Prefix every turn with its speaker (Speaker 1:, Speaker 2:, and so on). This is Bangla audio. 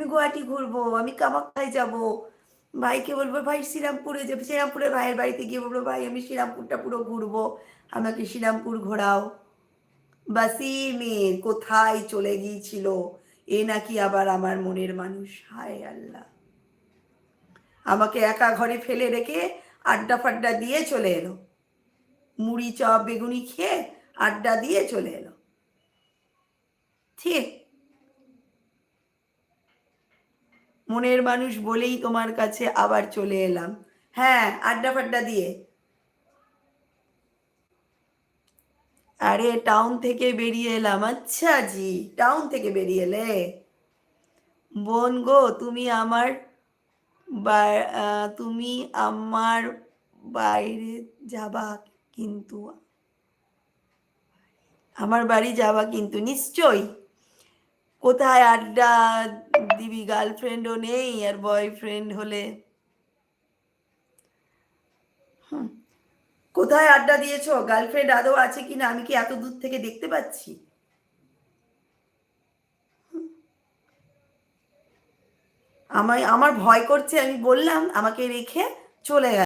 Speaker 1: আমি গুয়াহাটি ঘুরবো, আমি কামাখ্যায় যাব, ভাইকে বলবো ভাই শ্রীরামপুরে যাবো, শ্রীরামপুরে ভাইয়ের বাড়িতে গিয়ে বলবো ভাই আমি শ্রীরামপুরটা পুরো ঘুরবো, আমাকে শ্রীরামপুর ঘোরাও। বাসিমের কোথায় চলে গিয়েছিল, এ নাকি আবার আমার মনের মানুষ। হায় আল্লাহ, আমাকে একা ঘরে ফেলে রেখে আড্ডা ফাড্ডা দিয়ে চলে এলো, মুড়ি চপ বেগুনি খেয়ে আড্ডা দিয়ে চলে এলো। ঠিক, মনের মানুষ বলেই তোমার কাছে আবার চলে এলাম। হ্যাঁ, আড্ডা ফাড্ডা দিয়ে। আরে টাউন থেকে বেরিয়ে এলাম। আচ্ছা জি, টাউন থেকে বেরিয়ে এলে। বোন গো, তুমি আমার বাইরে যাবা কিন্তু, আমার বাড়ি যাবা কিন্তু নিশ্চয়ই। কোথায় আড্ডা দিবি, গার্লফ্রেন্ডও নেই আর বয়ফ্রেন্ড হলে। হুম, কোথায় আড্ডা দিয়েছো, গার্লফ্রেন্ড আদৌ আছে কিনা আমি কি এত দূর থেকে দেখতে পাচ্ছি? আমার ভয় করছে, আমি বললাম, আমাকে রেখে চলে গেল।